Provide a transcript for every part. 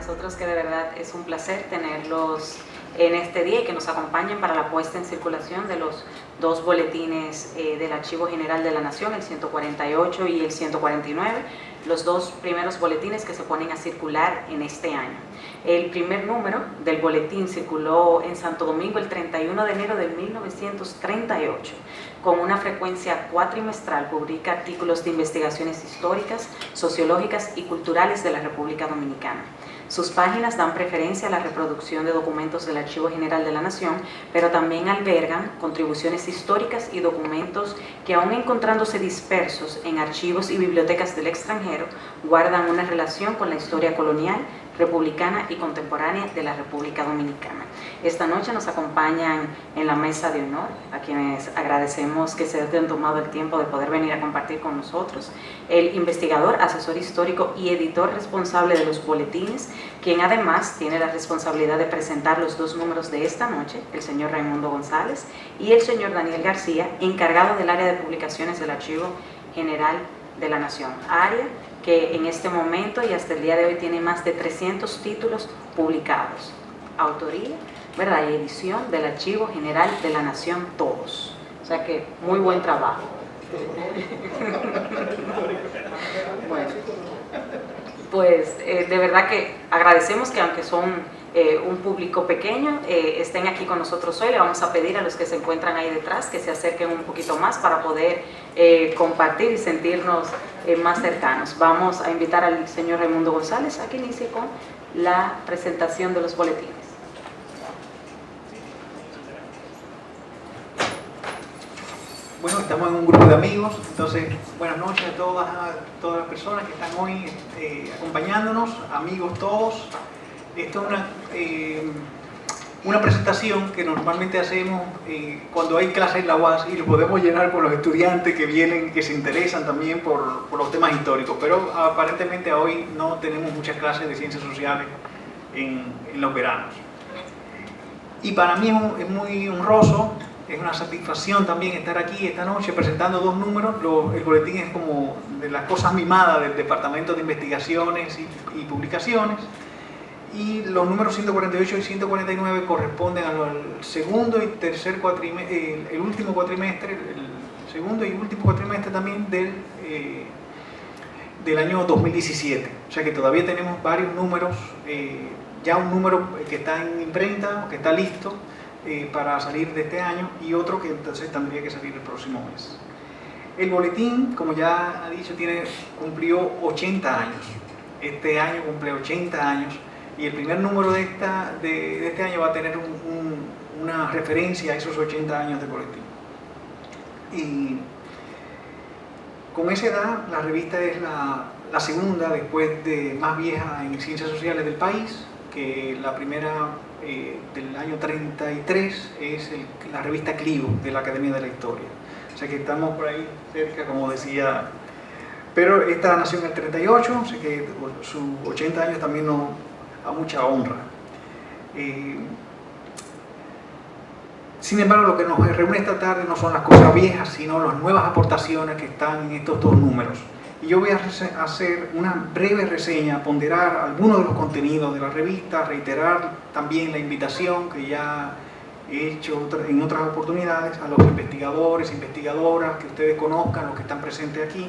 nosotros que de verdad es un placer tenerlos en este día y que nos acompañen para la puesta en circulación de los dos boletines del Archivo General de la Nación, el 148 y el 149, los dos primeros boletines que se ponen a circular en este año. El primer número del boletín circuló en Santo Domingo el 31 de enero de 1938. Con una frecuencia cuatrimestral publica artículos de investigaciones históricas, sociológicas y culturales de la República Dominicana. Sus páginas dan preferencia a la reproducción de documentos del Archivo General de la Nación, pero también albergan contribuciones históricas y documentos que, aun encontrándose dispersos en archivos y bibliotecas del extranjero, guardan una relación con la historia colonial, republicana y contemporánea de la República Dominicana. Esta noche nos acompañan en la mesa de honor, a quienes agradecemos que se hayan tomado el tiempo de poder venir a compartir con nosotros, el investigador, asesor histórico y editor responsable de los boletines, quien además tiene la responsabilidad de presentar los dos números de esta noche, el señor Raimundo González y el señor Daniel García, encargado del área de publicaciones del Archivo General de la Nación, área que en este momento y hasta el día de hoy tiene más de 300 títulos publicados. Autoría, ¿verdad?, y edición del Archivo General de la Nación, todos. O sea que muy buen trabajo. Bueno, pues de verdad que agradecemos que, aunque son un público pequeño, estén aquí con nosotros hoy. Le vamos a pedir a los que se encuentran ahí detrás que se acerquen un poquito más para poder compartir y sentirnos más cercanos. Vamos a invitar al señor Raimundo González a que inicie con la presentación de los boletines. Bueno, estamos en un grupo de amigos, entonces buenas noches a todas las personas que están hoy acompañándonos, amigos todos. Esto es una presentación que normalmente hacemos cuando hay clases en la UAS y lo podemos llenar con los estudiantes que vienen, que se interesan también por los temas históricos, pero aparentemente hoy no tenemos muchas clases de ciencias sociales en los veranos. Y para mí es muy honroso. Es una satisfacción también estar aquí esta noche presentando dos números. El boletín es como de las cosas mimadas del Departamento de Investigaciones y Publicaciones. Y los números 148 y 149 corresponden al segundo y tercer cuatrimestre, el último cuatrimestre, el segundo y último cuatrimestre también del año 2017. O sea que todavía tenemos varios números, ya un número que está en imprenta, que está listo, para salir de este año, y otro que entonces tendría que salir el próximo mes. El boletín, como ya ha dicho, cumplió 80 años. Este año cumple 80 años y el primer número de este año va a tener una referencia a esos 80 años de boletín. Y con esa edad, la revista es la segunda, después de más vieja en ciencias sociales del país, que la primera del año 33 es la revista Clio de la Academia de la Historia. O sea que estamos por ahí cerca, como decía. Pero esta nació en el 38, o sea que sus 80 años también nos da mucha honra. Sin embargo, lo que nos reúne esta tarde no son las cosas viejas, sino las nuevas aportaciones que están en estos dos números. Y yo voy a hacer una breve reseña, ponderar algunos de los contenidos de la revista, reiterar también la invitación que ya he hecho en otras oportunidades a los investigadores, investigadoras que ustedes conozcan, los que están presentes aquí,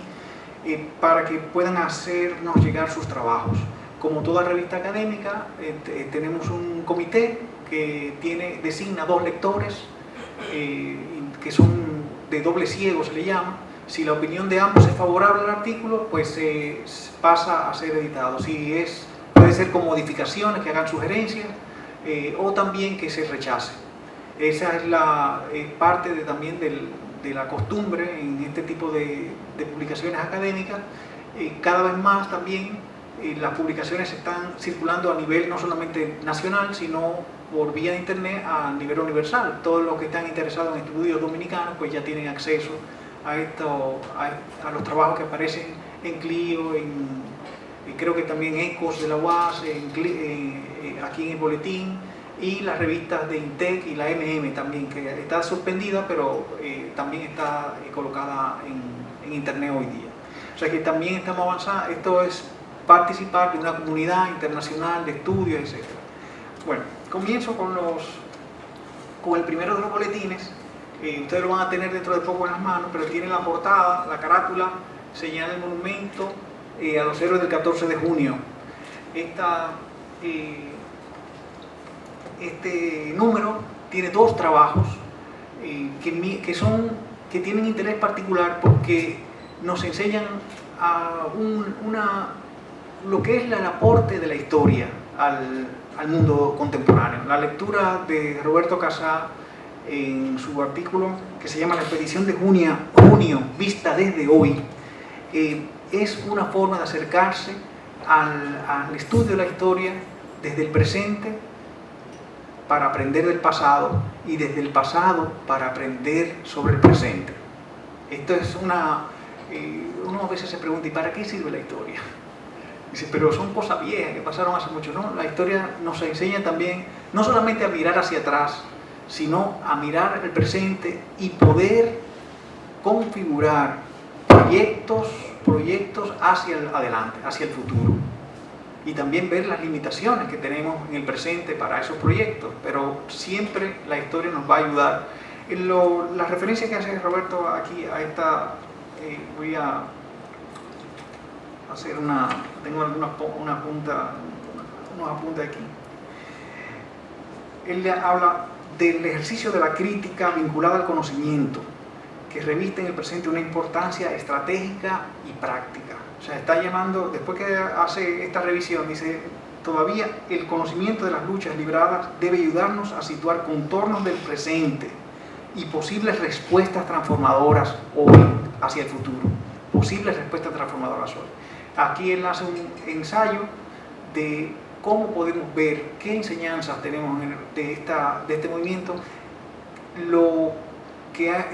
para que puedan hacernos llegar sus trabajos. Como toda revista académica, tenemos un comité que designa dos lectores, que son de doble ciego, se le llama. Si la opinión de ambos es favorable al artículo, pues pasa a ser editado. Puede ser con modificaciones, que hagan sugerencias, o también que se rechace. Esa es parte también de la costumbre en este tipo de publicaciones académicas. Cada vez más también las publicaciones están circulando a nivel no solamente nacional, sino por vía de internet a nivel universal. Todos los que están interesados en estudios dominicanos pues ya tienen acceso a los trabajos que aparecen en Clio, creo que también Ecos de la UAS, aquí en el boletín, y las revistas de INTEC y la MM también, que está suspendida, pero también está colocada en internet hoy día. O sea que también estamos avanzando. Esto es participar de una comunidad internacional de estudios, etc. Bueno, comienzo con el primero de los boletines. Ustedes lo van a tener dentro de poco en las manos, pero tiene la portada, la carátula, señala el monumento a los héroes del 14 de junio. Este número tiene dos trabajos que tienen interés particular porque nos enseñan lo que es el aporte de la historia al mundo contemporáneo. La lectura de Roberto Casá en su artículo que se llama La expedición de junio vista desde hoy, es una forma de acercarse al estudio de la historia desde el presente para aprender del pasado y desde el pasado para aprender sobre el presente. Esto es uno a veces se pregunta, ¿y para qué sirve la historia? Dice, pero son cosas viejas que pasaron hace mucho. No, la historia nos enseña también no solamente a mirar hacia atrás, sino a mirar el presente y poder configurar proyectos hacia adelante, hacia el futuro. Y también ver las limitaciones que tenemos en el presente para esos proyectos, pero siempre la historia nos va a ayudar. La referencia que hace Roberto aquí a esta, voy a hacer tengo unos apuntes aquí. Él habla del ejercicio de la crítica vinculada al conocimiento, que reviste en el presente una importancia estratégica y práctica. O sea, está llamando, después que hace esta revisión, dice, todavía el conocimiento de las luchas libradas debe ayudarnos a situar contornos del presente y posibles respuestas transformadoras hoy hacia el futuro. Posibles respuestas transformadoras hoy. Aquí él hace un ensayo de cómo podemos ver, qué enseñanzas tenemos de este movimiento,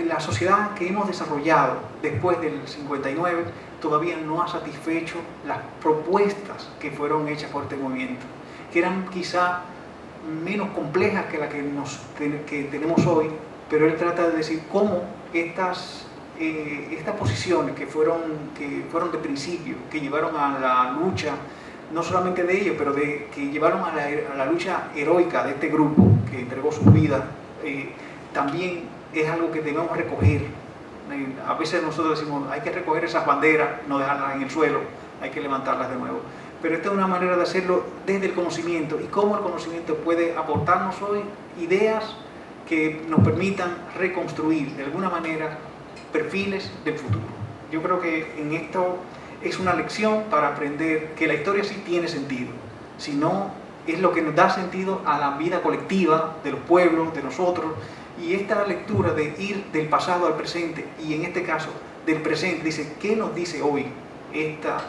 la sociedad que hemos desarrollado después del 59 todavía no ha satisfecho las propuestas que fueron hechas por este movimiento, que eran quizá menos complejas que las que tenemos hoy, pero él trata de decir cómo estas posiciones que fueron de principio, que llevaron a la lucha, no solamente de ellos, pero que llevaron a la lucha heroica de este grupo que entregó su vida, también es algo que debemos recoger. A veces nosotros decimos, hay que recoger esas banderas, no dejarlas en el suelo, hay que levantarlas de nuevo. Pero esta es una manera de hacerlo desde el conocimiento y cómo el conocimiento puede aportarnos hoy ideas que nos permitan reconstruir de alguna manera perfiles del futuro. Yo creo que en esto es una lección para aprender que la historia sí tiene sentido, si no es lo que nos da sentido a la vida colectiva de los pueblos, de nosotros. Y esta lectura de ir del pasado al presente, y en este caso del presente, dice, ¿qué nos dice hoy estas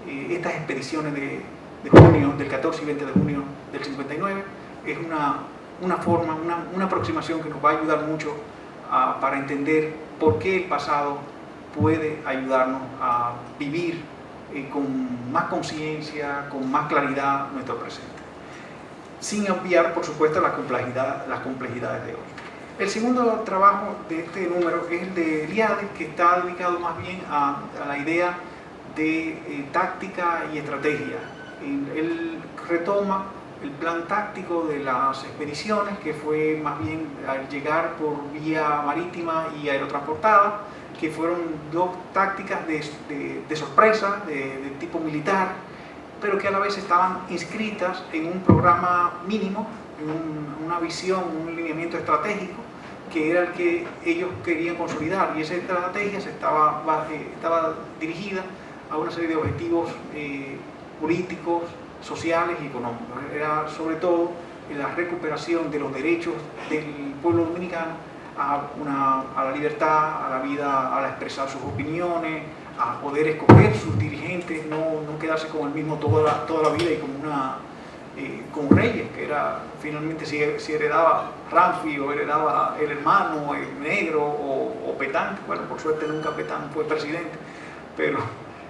expediciones de junio, del 14 y 20 de junio del 59? Es una aproximación que nos va a ayudar mucho para entender por qué el pasado puede ayudarnos a vivir con más conciencia, con más claridad nuestro presente, sin obviar, por supuesto, las complejidades de hoy. El segundo trabajo de este número es el de Eliade, que está dedicado más bien a la idea de táctica y estrategia. Él retoma el plan táctico de las expediciones, que fue más bien al llegar por vía marítima y aerotransportada, que fueron dos tácticas de sorpresa, de tipo militar, pero que a la vez estaban inscritas en un programa mínimo, en una visión, un lineamiento estratégico, que era el que ellos querían consolidar, y esa estrategia estaba dirigida a una serie de objetivos políticos, sociales y económicos. Era sobre todo la recuperación de los derechos del pueblo dominicano a la libertad, a la vida, a expresar sus opiniones, a poder escoger sus dirigentes, no quedarse con el mismo toda la vida y como Reyes, que era finalmente si heredaba Ramfi o heredaba el hermano, el negro o Petán. Bueno, por suerte nunca Petán fue presidente, pero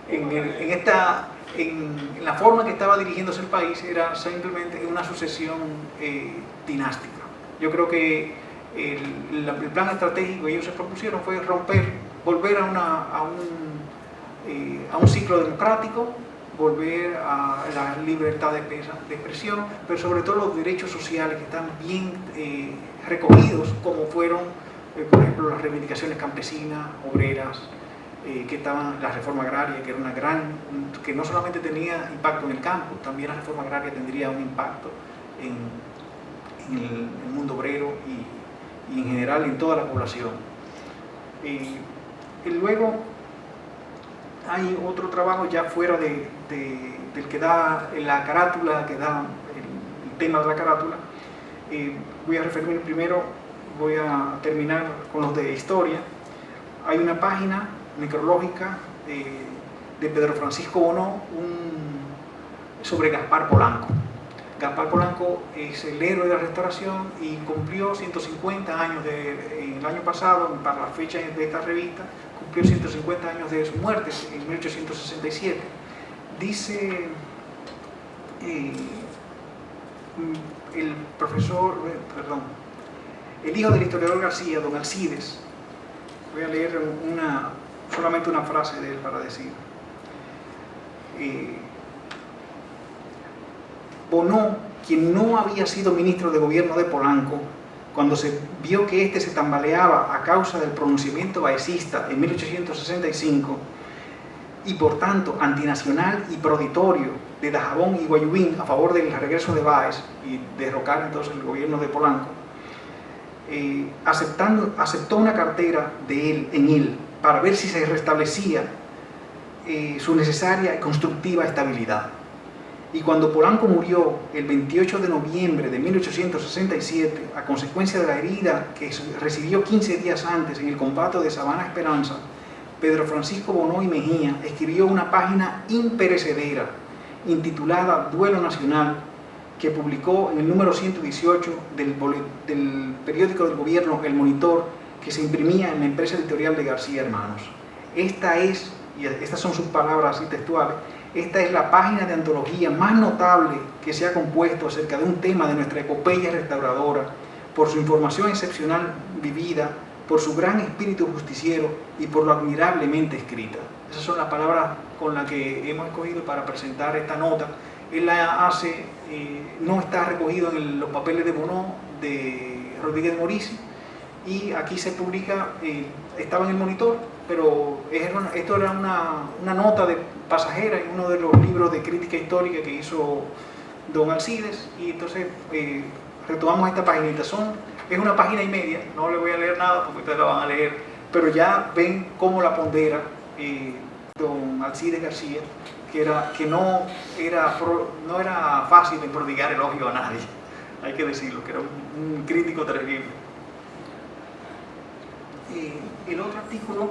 en la forma que estaba dirigiéndose el país era simplemente una sucesión dinástica. Yo creo que el plan estratégico que ellos se propusieron fue volver a a un ciclo democrático, volver a la libertad de expresión, pero sobre todo los derechos sociales que están bien recogidos, como fueron, por ejemplo, las reivindicaciones campesinas, obreras, que estaban la reforma agraria, que era que no solamente tenía impacto en el campo, también la reforma agraria tendría un impacto en el mundo obrero y en general en toda la población. Y luego hay otro trabajo ya fuera del que da la carátula, que da el tema de la carátula. Voy a referirme primero, voy a terminar con los de historia. Hay una página necrológica de Pedro Francisco Bonó sobre Gaspar Polanco. Gaspar Polanco es el héroe de la Restauración y cumplió 150 años el año pasado, para la fecha de esta revista, cumplió 150 años de su muerte en 1867. Dice el hijo del historiador García, don Alcides, voy a leer solamente una frase de él para decir. Bonó, quien no había sido ministro de gobierno de Polanco, cuando se vio que éste se tambaleaba a causa del pronunciamiento baecista en 1865 y por tanto antinacional y proditorio de Dajabón y Guayubín a favor del regreso de Báez y derrocar entonces el gobierno de Polanco, aceptó una cartera en él para ver si se restablecía su necesaria y constructiva estabilidad. Y cuando Polanco murió el 28 de noviembre de 1867, a consecuencia de la herida que recibió 15 días antes en el combate de Sabana Esperanza, Pedro Francisco Bonó y Mejía escribió una página imperecedera intitulada Duelo Nacional, que publicó en el número 118 del periódico del gobierno El Monitor, que se imprimía en la empresa editorial de García Hermanos. Estas son sus palabras así textuales: esta es la página de antología más notable que se ha compuesto acerca de un tema de nuestra epopeya restauradora, por su información excepcional vivida, por su gran espíritu justiciero y por lo admirablemente escrita. Esas son las palabras con las que hemos escogido para presentar esta nota. Él la hace, no está recogido en los papeles de Bonó, de Rodríguez de Morici, y aquí se publica, estaba en El Monitor, pero esto era una nota de pasajera en uno de los libros de crítica histórica que hizo don Alcides, y entonces retomamos esta paginita. Es una página y media, no le voy a leer nada porque ustedes la van a leer, pero ya ven cómo la pondera don Alcides García, que no era fácil de prodigar elogio a nadie, hay que decirlo, que era un crítico terrible. El otro artículo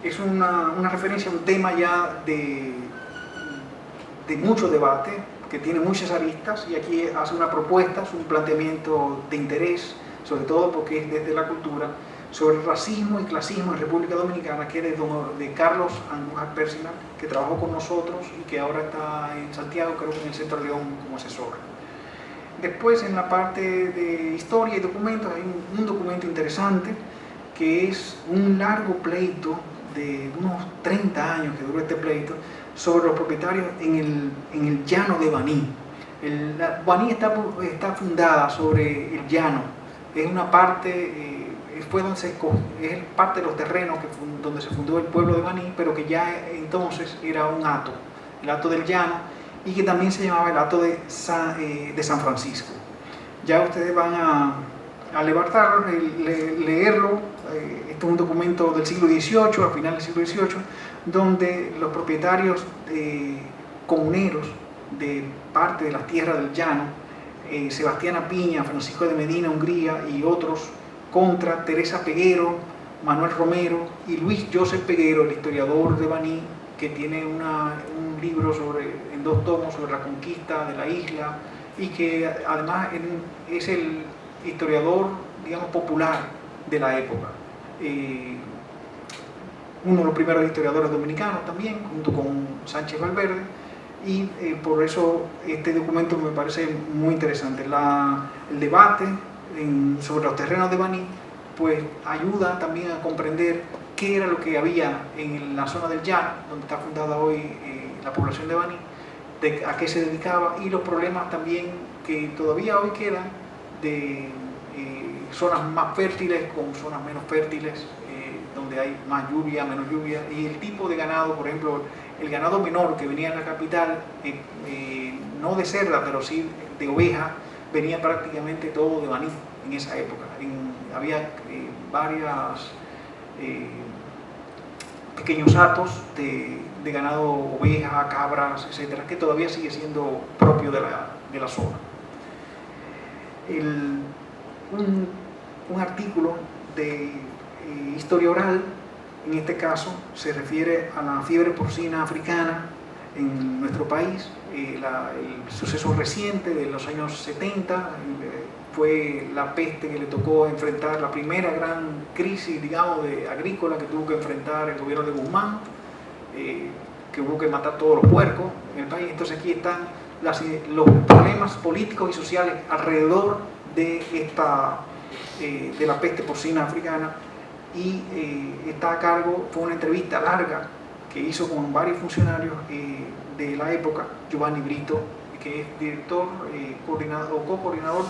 es una referencia a un tema ya de mucho debate, que tiene muchas aristas, y aquí hace una propuesta, es un planteamiento de interés, sobre todo porque es desde la cultura, sobre el racismo y clasismo en República Dominicana, que es de Carlos Andújar Pérsinas, que trabajó con nosotros y que ahora está en Santiago, creo que en el Centro León como asesor. Después, en la parte de historia y documentos, hay un documento interesante, que es un largo pleito de unos 30 años que duró este pleito, sobre los propietarios en el llano de Baní. Baní está fundada sobre el llano, es una parte, es parte de los terrenos donde se fundó el pueblo de Baní, pero que ya entonces era un hato, el hato del llano, y que también se llamaba el hato de San Francisco. Ya ustedes van a levantarlo, leerlo. Este es un documento del siglo XVIII, al final del siglo XVIII, donde los propietarios comuneros de parte de las tierras del llano, Sebastián Piña, Francisco de Medina, Hungría, y otros, contra Teresa Peguero, Manuel Romero y Luis Joseph Peguero, el historiador de Baní, que tiene un libro en 2 tomos sobre la conquista de la isla, y que además es el historiador, digamos, popular de la época. Uno de los primeros historiadores dominicanos también, junto con Sánchez Valverde, y por eso este documento me parece muy interesante. El debate sobre los terrenos de Baní pues ayuda también a comprender qué era lo que había en la zona del llano, donde está fundada hoy la población de Baní, a qué se dedicaba, y los problemas también que todavía hoy quedan de zonas más fértiles con zonas menos fértiles, donde hay más lluvia, menos lluvia, y el tipo de ganado, por ejemplo, el ganado menor que venía en la capital, no de cerda, pero sí de oveja, venía prácticamente todo de Baní en esa época. Había varias pequeños hatos de ganado, oveja, cabras, etcétera, que todavía sigue siendo propio de la zona. Un artículo de historia oral, en este caso, se refiere a la fiebre porcina africana en nuestro país. El suceso reciente de los años 70 fue la peste que le tocó enfrentar, la primera gran crisis, digamos, agrícola que tuvo que enfrentar el gobierno de Guzmán, que hubo que matar todos los puercos en el país. Entonces aquí están los problemas políticos y sociales alrededor de la peste porcina africana, y está a cargo, fue una entrevista larga que hizo con varios funcionarios de la época, Giovanni Brito, que es director, co-coordinador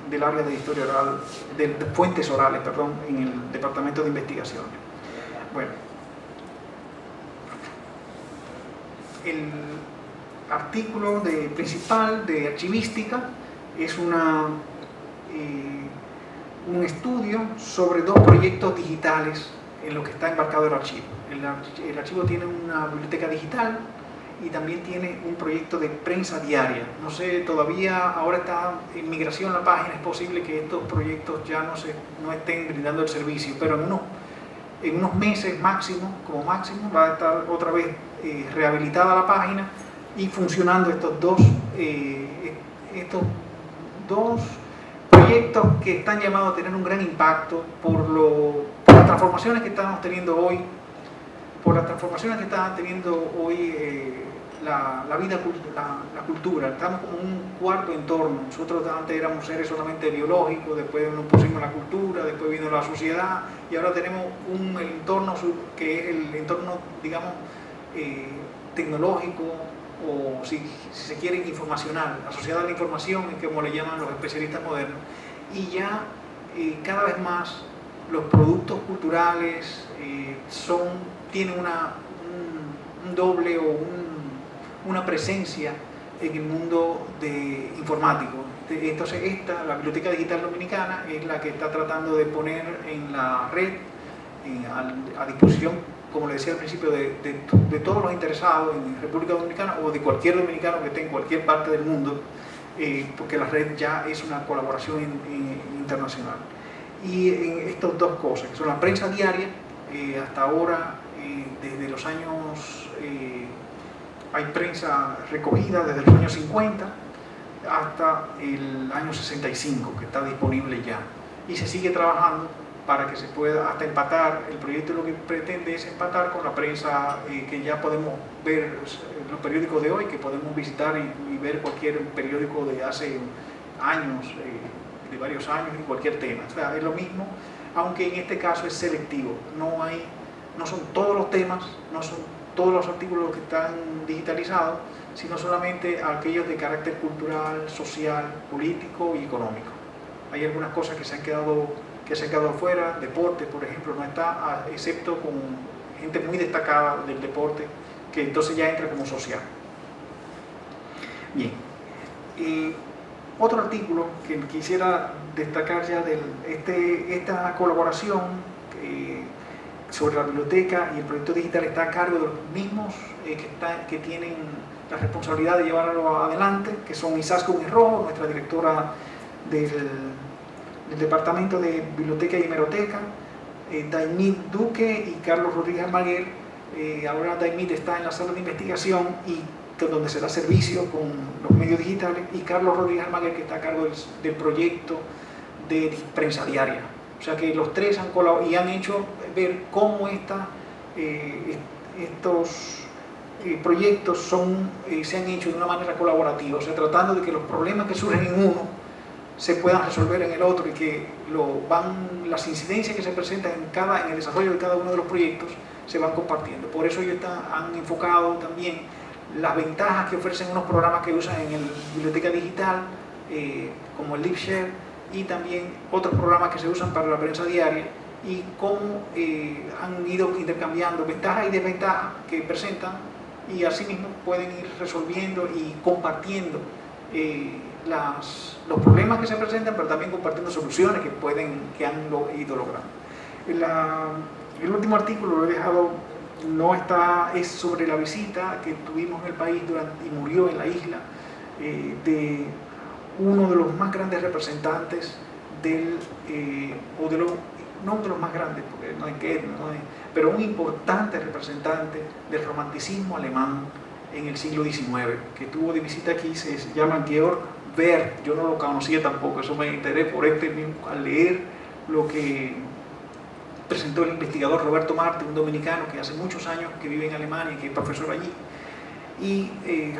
del área de historia oral, de fuentes orales, perdón, en el Departamento de Investigación. Bueno, el artículo principal de archivística es un estudio sobre dos proyectos digitales en los que está embarcado el archivo. El archivo tiene una biblioteca digital y también tiene un proyecto de prensa diaria. No sé, todavía ahora está en migración la página, es posible que estos proyectos ya no estén brindando el servicio, pero en unos meses como máximo, va a estar otra vez rehabilitada la página y funcionando estos dos proyectos que están llamados a tener un gran impacto por las transformaciones que estamos teniendo hoy, la vida, la cultura. Estamos como un cuarto entorno. Nosotros antes éramos seres solamente biológicos, después nos pusimos la cultura, después vino la sociedad, y ahora tenemos un entorno que es el entorno, digamos, tecnológico, o si se quiere, informacional, asociada a la información, como le llaman los especialistas modernos. Y ya cada vez más los productos culturales tienen un doble o una presencia en el mundo informático. Entonces la Biblioteca Digital Dominicana es la que está tratando de poner en la red, a disposición, como le decía al principio, de todos los interesados en República Dominicana, o de cualquier dominicano que esté en cualquier parte del mundo, porque la red ya es una colaboración internacional. Y en estas dos cosas, que son la prensa diaria, hasta ahora, desde los años, hay prensa recogida desde los años 50 hasta el año 65, que está disponible ya, y se sigue trabajando para que se pueda hasta empatar. El proyecto lo que pretende es empatar con la prensa que ya podemos ver, los periódicos de hoy, que podemos visitar y ver cualquier periódico de hace años, de varios años, en cualquier tema. O sea, es lo mismo, aunque en este caso es selectivo. No son todos los temas, no son todos los artículos que están digitalizados, sino solamente aquellos de carácter cultural, social, político y económico. Hay algunas cosas que se han quedado fuera. Deporte, por ejemplo, no está, excepto con gente muy destacada del deporte, que entonces ya entra como social. Bien. Otro artículo que quisiera destacar ya de esta colaboración sobre la biblioteca y el proyecto digital está a cargo de los mismos que tienen la responsabilidad de llevarlo adelante, que son Izaskun Rojo, nuestra directora del Departamento de Biblioteca y Hemeroteca, Daimit Duque y Carlos Rodríguez Almaguer. Ahora Daimit está en la sala de investigación y donde se da servicio con los medios digitales, y Carlos Rodríguez Almaguer, que está a cargo del proyecto de prensa diaria. O sea que los tres han colaborado y han hecho ver cómo estos proyectos se han hecho de una manera colaborativa, o sea, tratando de que los problemas que surgen en uno se puedan resolver en el otro y que las incidencias que se presentan en el desarrollo de cada uno de los proyectos se van compartiendo. Por eso ellos han enfocado también las ventajas que ofrecen unos programas que usan en la biblioteca digital, como el LibShare, y también otros programas que se usan para la prensa diaria, y cómo han ido intercambiando ventajas y desventajas que presentan, y asimismo pueden ir resolviendo y compartiendo los problemas que se presentan, pero también compartiendo soluciones que han ido logrando. El último artículo lo he dejado, es sobre la visita que tuvimos en el país y murió en la isla de uno de los más grandes representantes no de los más grandes, porque no hay que, pero un importante representante del romanticismo alemán en el siglo XIX, que tuvo de visita aquí. Se llama Georg Werth. Yo no lo conocía tampoco, eso me enteré por al leer lo que presentó el investigador Roberto Marte, un dominicano que hace muchos años que vive en Alemania y que es profesor allí. Y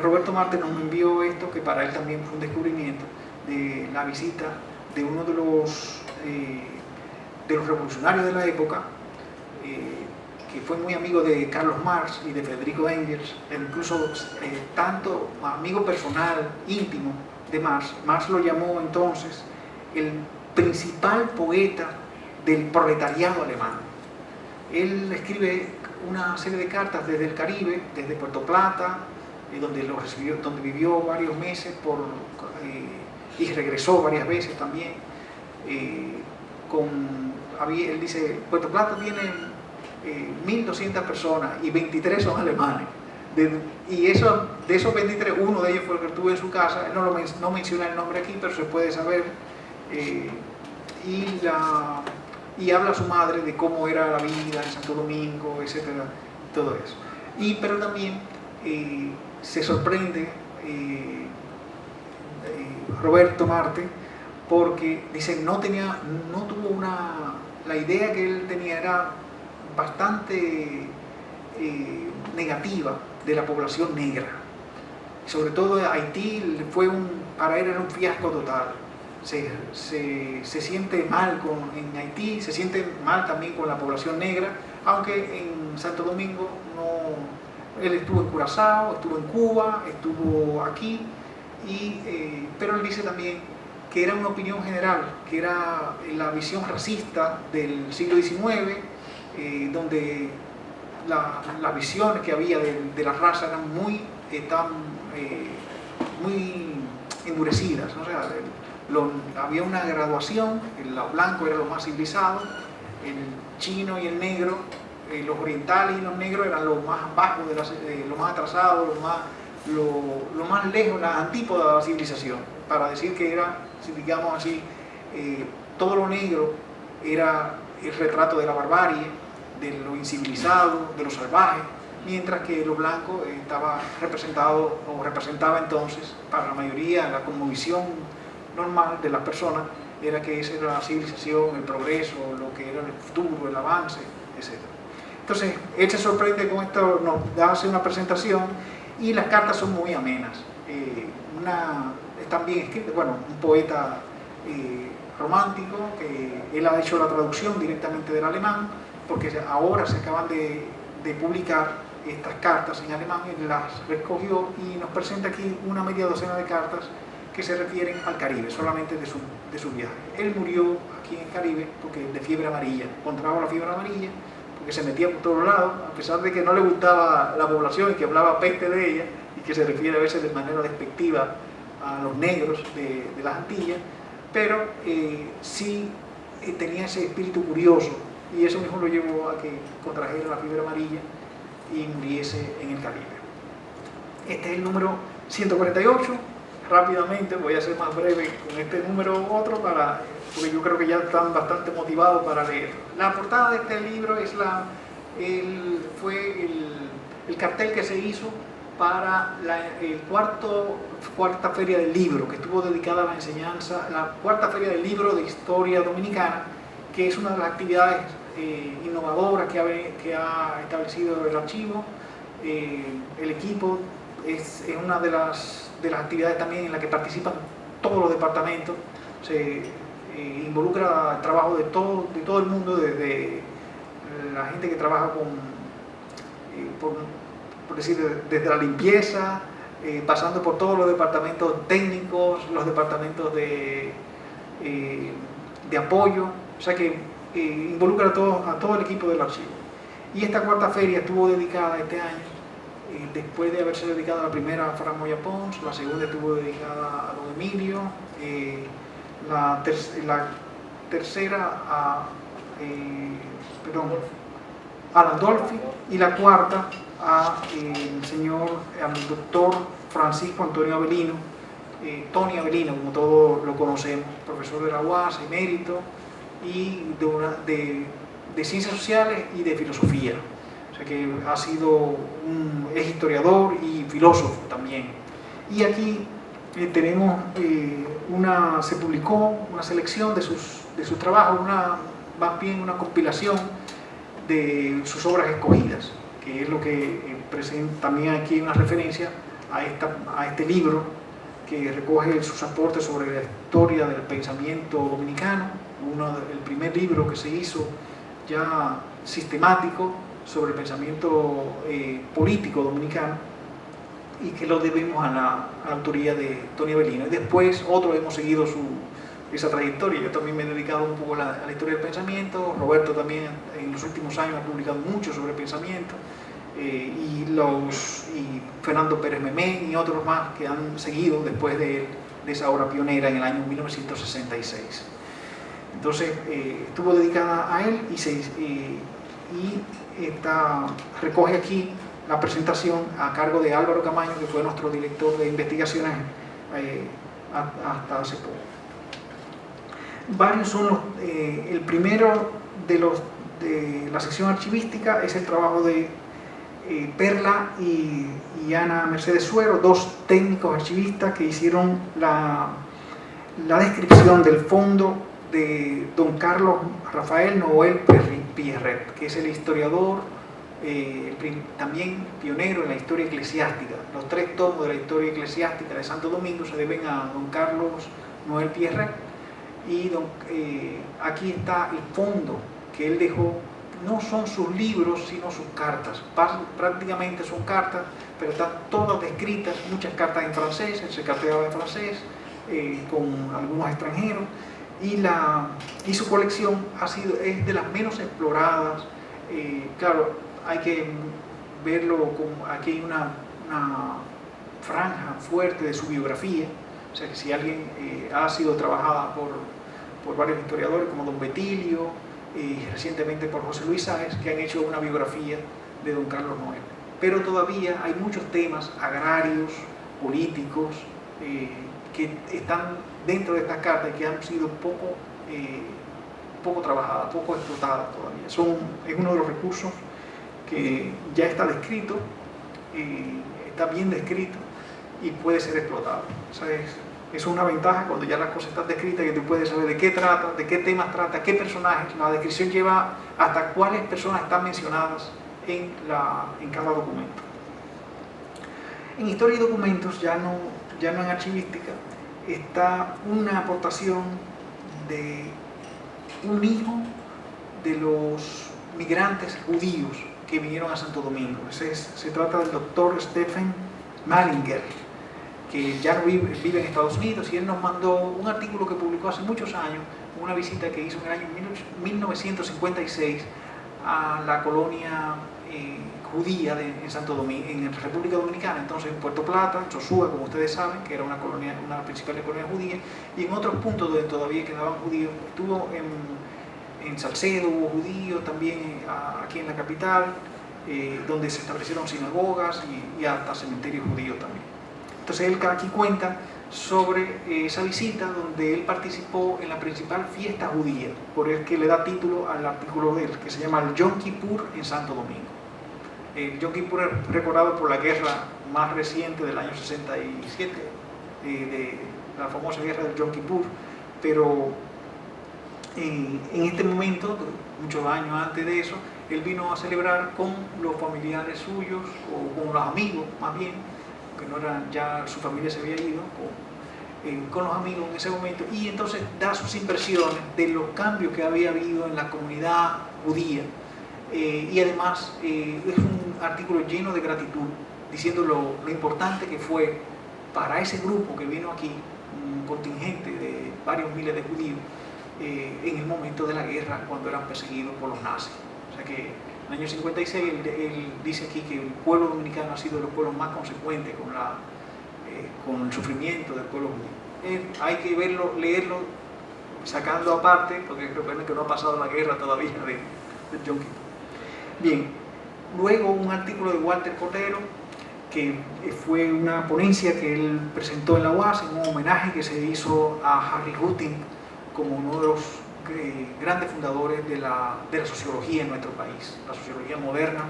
Roberto Marte nos envió esto, que para él también fue un descubrimiento, de la visita de uno de los revolucionarios de la época, que fue muy amigo de Carlos Marx y de Federico Engels, incluso tanto amigo personal, íntimo de Marx. Marx lo llamó entonces el principal poeta del proletariado alemán. Él escribe una serie de cartas desde el Caribe, desde Puerto Plata, donde vivió varios meses y regresó varias veces también. Él dice, Puerto Plata tiene 1.200 personas y 23 son alemanes. Y de esos 23, uno de ellos fue el que estuvo en su casa. Él no menciona el nombre aquí, pero se puede saber. Y habla a su madre de cómo era la vida en Santo Domingo, etcétera, todo eso. Pero también se sorprende Roberto Marte, porque dice la idea que él tenía era bastante negativa de la población negra. Sobre todo Haití para él era un fiasco total. Se siente mal en Haití, se siente mal también con la población negra, aunque en Santo Domingo él estuvo en Curazao, estuvo en Cuba, estuvo aquí, pero él dice también que era una opinión general, que era la visión racista del siglo XIX, donde las visiones que había de la raza eran muy endurecidas, ¿no? O sea, había una graduación, los blancos eran los más civilizados, el chino y el negro, los orientales y los negros eran los más bajos, los más atrasados, lo más lejos, la antípoda de la civilización, para decir que era, digamos así, todo lo negro era el retrato de la barbarie, de lo incivilizado, de lo salvaje, mientras que lo blanco representaba entonces, para la mayoría, la cosmovisión normal de las personas, era que esa era la civilización, el progreso, lo que era el futuro, el avance, etc. Entonces, él se sorprende con esto, nos hace una presentación y las cartas son muy amenas. Están bien escritas, un poeta romántico, que él ha hecho la traducción directamente del alemán, porque ahora se acaban de publicar estas cartas en alemán, él las recogió y nos presenta aquí una media docena de cartas que se refieren al Caribe, solamente de su viaje. Él murió aquí en el Caribe de fiebre amarilla, contrajo la fiebre amarilla, porque se metía por todos lados, a pesar de que no le gustaba la población y que hablaba peste de ella, y que se refiere a veces de manera despectiva a los negros de las Antillas, pero sí tenía ese espíritu curioso, y eso mismo lo llevó a que contrajera la fiebre amarilla y muriese en el Caribe. Este es el número 148. Rápidamente voy a ser más breve con este número porque yo creo que ya están bastante motivados para leer. La portada de este libro fue el cartel que se hizo para la cuarta feria del libro, que estuvo dedicada a la enseñanza, la cuarta feria del libro de historia dominicana, que es una de las actividades innovadoras que ha establecido el archivo. El equipo es una de las actividades también en la que participan todos los departamentos se involucra el trabajo de todo el mundo, desde la gente que trabaja por decir, desde la limpieza, pasando por todos los departamentos técnicos, los departamentos de apoyo, o sea que involucra a todo el equipo del archivo. Y esta cuarta feria estuvo dedicada este año, después de haberse dedicado a la primera a Fran Moya Pons, la segunda estuvo dedicada a don Emilio, la tercera a Landolfi, y la cuarta al doctor Francisco Antonio Avelino, Tony Avelino, como todos lo conocemos, profesor de la UAS, emérito, y de ciencias sociales y de filosofía. O sea que es historiador y filósofo también. Y aquí tenemos se publicó una selección de sus trabajos, más bien una compilación de sus obras escogidas, que es lo que presenta también aquí una referencia a este libro que recoge sus aportes sobre la historia del pensamiento dominicano, el primer libro que se hizo ya sistemático sobre el pensamiento político dominicano, y que lo debemos a la autoría de Tony Avelino. Y después otros hemos seguido esa trayectoria. Yo también me he dedicado un poco a la historia del pensamiento. Roberto también en los últimos años ha publicado mucho sobre pensamiento, y Fernando Pérez Memén y otros más que han seguido después de esa obra pionera en el año 1966. Entonces estuvo dedicada a él recoge aquí la presentación a cargo de Álvaro Camaño, que fue nuestro director de investigaciones hasta hace poco. Varios son el primero de la sección archivística es el trabajo de Perla y Ana Mercedes Suero, dos técnicos archivistas que hicieron la descripción del fondo de don Carlos Rafael Noel Pierret, que es el historiador, también pionero en la historia eclesiástica. Los 3 tomos de la historia eclesiástica de Santo Domingo se deben a don Carlos Noel Pierret, y aquí está el fondo que él dejó. No son sus libros, sino sus cartas. Prácticamente son cartas, pero están todas descritas, muchas cartas en francés, él se carteaba en francés, con algunos extranjeros, y su colección es de las menos exploradas. Claro, hay que verlo como aquí hay una franja fuerte de su biografía, o sea que si alguien ha sido trabajada por varios historiadores como don Betilio, y recientemente por José Luis Sáez, que han hecho una biografía de don Carlos Noel. Pero todavía hay muchos temas agrarios, políticos, que están dentro de estas cartas y que han sido poco trabajadas, poco explotadas todavía. Es uno de los recursos que ya está descrito, está bien descrito y puede ser explotado. O sea, es una ventaja cuando ya las cosas están descritas, que tú puedes saber de qué trata, de qué temas trata, qué personajes. La descripción lleva hasta cuáles personas están mencionadas en cada documento. En historia y documentos, ya no en archivística, está una aportación de un hijo de los migrantes judíos que vinieron a Santo Domingo. Se trata del doctor Stephen Malinger, que ya no vive en Estados Unidos, y él nos mandó un artículo que publicó hace muchos años, una visita que hizo en el año 1956 a la colonia judía en Santo Domingo, en República Dominicana, entonces en Puerto Plata, en Sosúa, como ustedes saben, que era una de las principales colonias judías, y en otros puntos donde todavía quedaban judíos. Estuvo en Salcedo, hubo judíos también, aquí en la capital, donde se establecieron sinagogas y hasta cementerios judíos también. Entonces él aquí cuenta sobre esa visita donde él participó en la principal fiesta judía, por el que le da título al artículo de él, que se llama el Yom Kippur en Santo Domingo. El Yom Kippur es recordado por la guerra más reciente del año 67, de la famosa guerra del Yom Kippur, pero en este momento, muchos años antes de eso, él vino a celebrar con los familiares suyos, o con los amigos más bien, que no eran, ya su familia se había ido, con los amigos en ese momento, y entonces da sus impresiones de los cambios que había habido en la comunidad judía, y además es un artículo lleno de gratitud, diciendo lo importante que fue para ese grupo que vino aquí, un contingente de varios miles de judíos, en el momento de la guerra, cuando eran perseguidos por los nazis. O sea que en el año 56 él dice aquí que el pueblo dominicano ha sido de los pueblos más consecuentes con el sufrimiento del pueblo judío. Hay que verlo, leerlo, sacando aparte, porque recuerden que no ha pasado la guerra todavía de Yom Kippur. Bien, luego un artículo de Walter Cordero, que fue una ponencia que él presentó en la UAS, en un homenaje que se hizo a Harry Hutting como uno de los grandes fundadores de la sociología en nuestro país, la sociología moderna.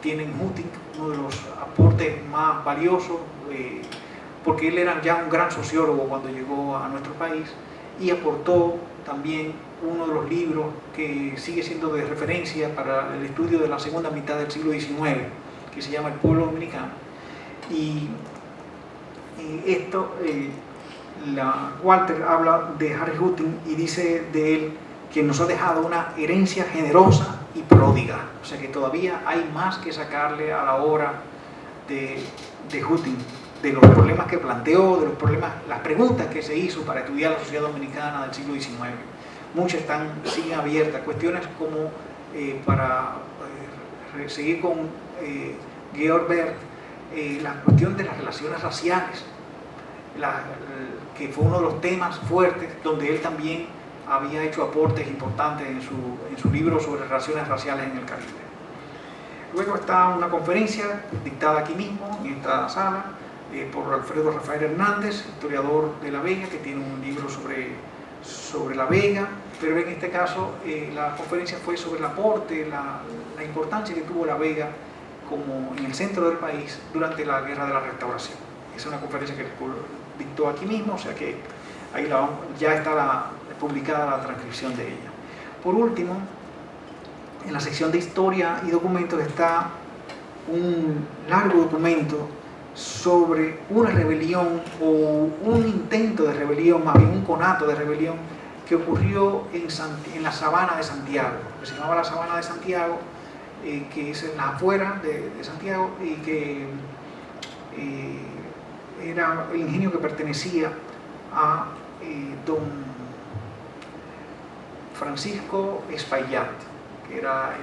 Tiene en Hutting uno de los aportes más valiosos, porque él era ya un gran sociólogo cuando llegó a nuestro país, y aportó también uno de los libros que sigue siendo de referencia para el estudio de la segunda mitad del siglo XIX, que se llama El pueblo dominicano. Y esto, Walter habla de Harry Hutting y dice de él que nos ha dejado una herencia generosa y pródiga. O sea que todavía hay más que sacarle a la obra de Hutting, de los problemas que planteó, de los problemas, las preguntas que se hizo para estudiar la sociedad dominicana del siglo XIX. Muchas siguen abiertas, cuestiones como, para seguir con Georg Berg, la cuestión de las relaciones raciales, que fue uno de los temas fuertes, donde él también había hecho aportes importantes en su libro sobre relaciones raciales en el Caribe. Luego está una conferencia dictada aquí mismo, en esta sala, por Alfredo Rafael Hernández, historiador de La Vega, que tiene un libro sobre La Vega, pero en este caso la conferencia fue sobre el aporte, la importancia que tuvo La Vega como en el centro del país durante la Guerra de la Restauración. Es una conferencia que dictó aquí mismo, o sea que ahí ya está publicada la transcripción de ella. Por último, en la sección de historia y documentos está un largo documento sobre una rebelión o un intento de rebelión, más bien un conato de rebelión que ocurrió en la Sabana de Santiago, que se llamaba la Sabana de Santiago, que es en las afueras de Santiago, y que era el ingenio que pertenecía a don Francisco Espaillat, que era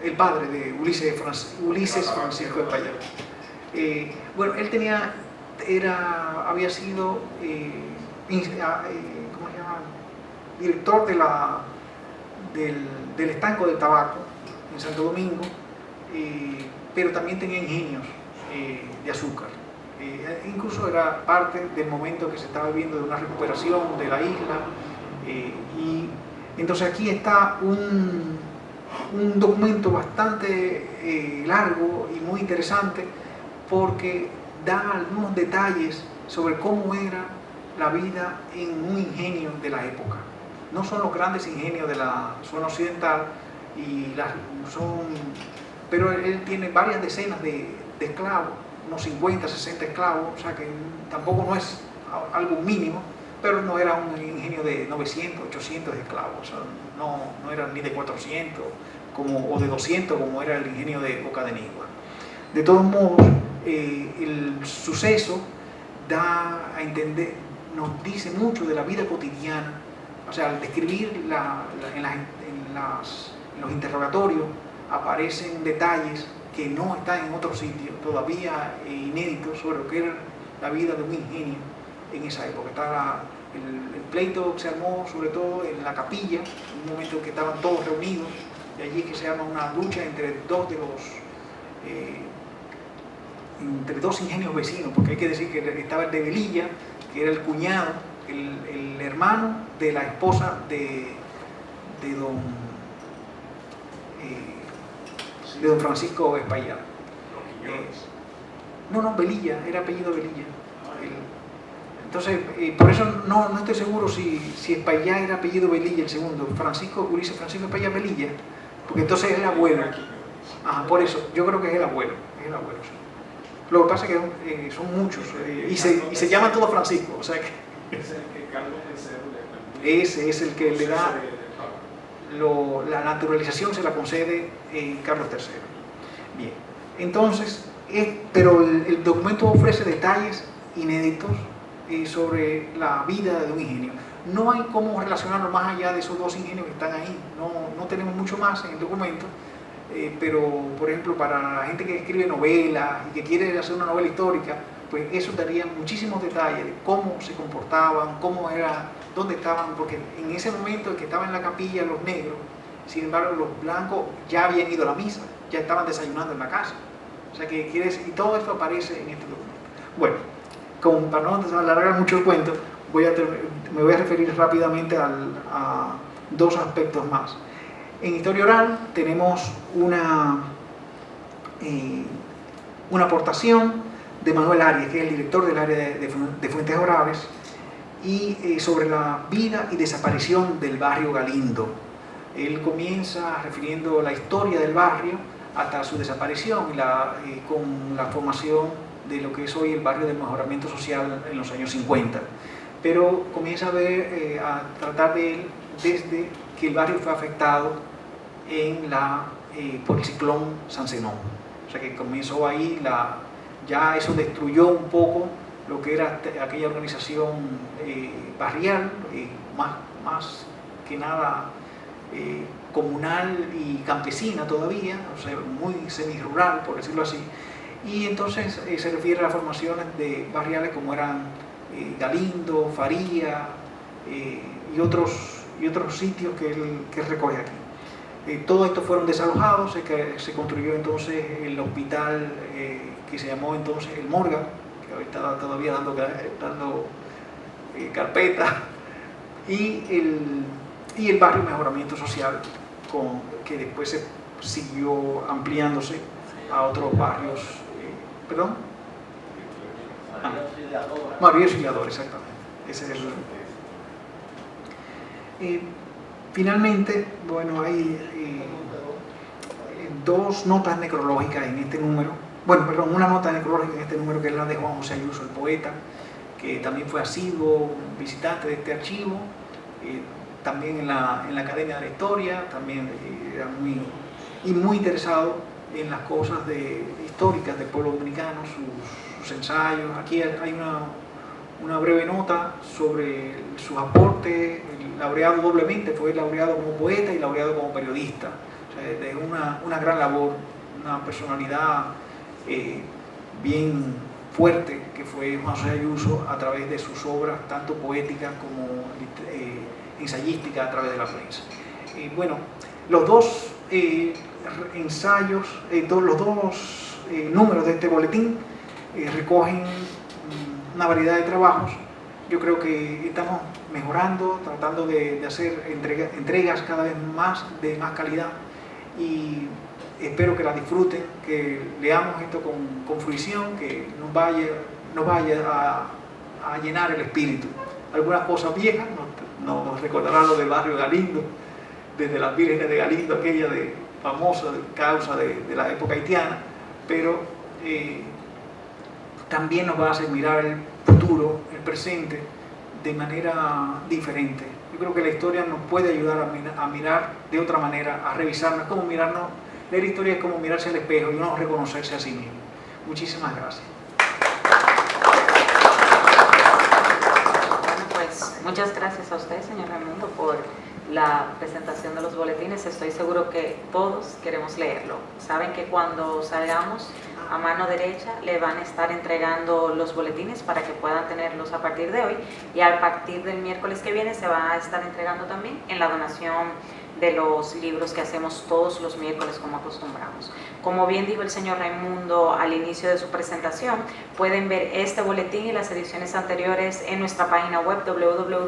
el padre de Ulises Francisco Espaillat. Bueno, él había sido ¿cómo se llama? Director del estanco del tabaco en Santo Domingo, pero también tenía ingenios de azúcar. Incluso era parte del momento que se estaba viviendo de una recuperación de la isla, y entonces aquí está un documento bastante largo y muy interesante, porque da algunos detalles sobre cómo era la vida en un ingenio de la época. No son los grandes ingenios de la zona occidental, pero él tiene varias decenas de esclavos, unos 50, 60 esclavos, o sea que tampoco no es algo mínimo, pero no era un ingenio de 900, 800 esclavos, o sea, no era ni de 400 o de 200 como era el ingenio de Boca de Nigua. De todos modos, el suceso da a entender, nos dice mucho de la vida cotidiana. O sea, al describir en los interrogatorios aparecen detalles que no están en otro sitio, todavía inéditos, sobre lo que era la vida de un ingenio en esa época. Está el pleito que se armó sobre todo en la capilla, en un momento en que estaban todos reunidos, y allí es que se arma una lucha entre dos ingenios vecinos, porque hay que decir que estaba el de Velilla, que era el cuñado, el hermano de la esposa de don Francisco Espaillat. No, Velilla, era apellido Velilla. Entonces, por eso no estoy seguro si Espaillat era apellido Velilla el segundo, Ulises Francisco Espaillat Velilla, porque entonces es el abuelo. Ajá, por eso, yo creo que es el abuelo. Lo que pasa es que son muchos y se llaman todos Francisco, o sea que es el que Carlos III ese es el que le da la naturalización, se la concede Carlos III. Bien, entonces, pero el documento ofrece detalles inéditos sobre la vida de un ingenio. No hay cómo relacionarlo más allá de esos dos ingenios que están ahí, no tenemos mucho más en el documento. Pero, por ejemplo, para la gente que escribe novelas y que quiere hacer una novela histórica, pues eso daría muchísimos detalles de cómo se comportaban, cómo era, dónde estaban, porque en ese momento que estaban en la capilla los negros, sin embargo los blancos ya habían ido a la misa, ya estaban desayunando en la casa. O sea que y todo esto aparece en este documento. Bueno, para no alargar mucho el cuento, me voy a referir rápidamente a dos aspectos más. En historia oral tenemos una aportación de Manuel Arias, que es el director del área de fuentes orales, y sobre la vida y desaparición del barrio Galindo. Él comienza refiriendo la historia del barrio hasta su desaparición con la formación de lo que es hoy el barrio del mejoramiento social en los años 50. Pero comienza a tratar de él desde que el barrio fue afectado por el ciclón San Zenón. O sea que comenzó ahí, ya eso destruyó un poco lo que era aquella organización barrial, más que nada comunal y campesina todavía, o sea, muy semi-rural, por decirlo así. Y entonces se refiere a las formaciones de barriales como eran Galindo, Faría y otros sitios que él recoge aquí. Todo esto fueron desalojados, se construyó entonces el hospital que se llamó entonces el Morgan, que hoy está todavía dando carpeta, y el barrio Mejoramiento Social, que después se siguió ampliándose a otros barrios. ¿Perdón? María Auxiliadora, exactamente. Ese es finalmente, bueno, hay dos notas necrológicas en este número. Una nota necrológica en este número, que es la de Juan José Ayuso, el poeta, que también fue asiduo visitante de este archivo, también en la Academia de la Historia, también era muy interesado en las cosas históricas del pueblo dominicano, sus ensayos. Aquí hay una breve nota sobre sus aportes, laureado doblemente, fue laureado como poeta y laureado como periodista. O sea, de una gran labor, una personalidad bien fuerte que fue Juan José Ayuso a través de sus obras, tanto poéticas como ensayísticas a través de la prensa. Bueno, los dos ensayos, los dos números de este boletín recogen una variedad de trabajos. Yo creo que estamos mejorando, tratando de hacer entregas cada vez más de más calidad, y espero que la disfruten, que leamos esto con fruición, que nos vaya a llenar el espíritu. Algunas cosas viejas nos recordarán lo del barrio Galindo, desde las vírgenes de Galindo, aquella famosa causa de la época haitiana, pero también nos va a hacer mirar el futuro, el presente, de manera diferente. Yo creo que la historia nos puede ayudar a mirar de otra manera, a revisarnos, como mirarnos. Leer historia es como mirarse al espejo y no reconocerse a sí mismo. Muchísimas gracias. Bueno, pues muchas gracias a usted, señor Raimundo, por la presentación de los boletines. Estoy seguro que todos queremos leerlo. Saben que cuando salgamos, a mano derecha le van a estar entregando los boletines para que puedan tenerlos a partir de hoy, y a partir del miércoles que viene se va a estar entregando también en la donación de los libros que hacemos todos los miércoles como acostumbramos. Como bien dijo el señor Raimundo al inicio de su presentación, pueden ver este boletín y las ediciones anteriores en nuestra página web www.agn.gov.do.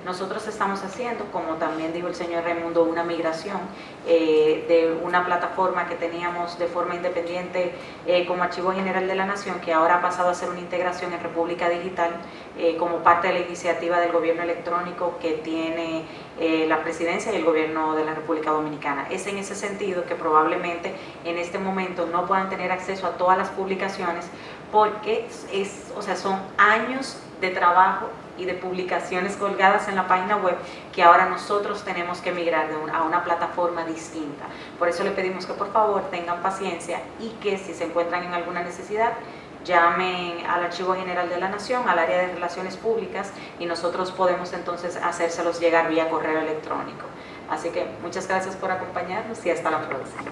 Nosotros estamos haciendo, como también dijo el señor Raimundo, una migración de una plataforma que teníamos de forma independiente como Archivo General de la Nación, que ahora ha pasado a ser una integración en República Digital como parte de la iniciativa del gobierno electrónico que tiene la Presidencia y el Gobierno de la República Dominicana. Es en ese sentido que probablemente en este momento no puedan tener acceso a todas las publicaciones porque son años de trabajo y de publicaciones colgadas en la página web que ahora nosotros tenemos que migrar a una plataforma distinta. Por eso le pedimos que por favor tengan paciencia y que si se encuentran en alguna necesidad, llamen al Archivo General de la Nación, al área de Relaciones Públicas, y nosotros podemos entonces hacérselos llegar vía correo electrónico. Así que muchas gracias por acompañarnos y hasta la próxima.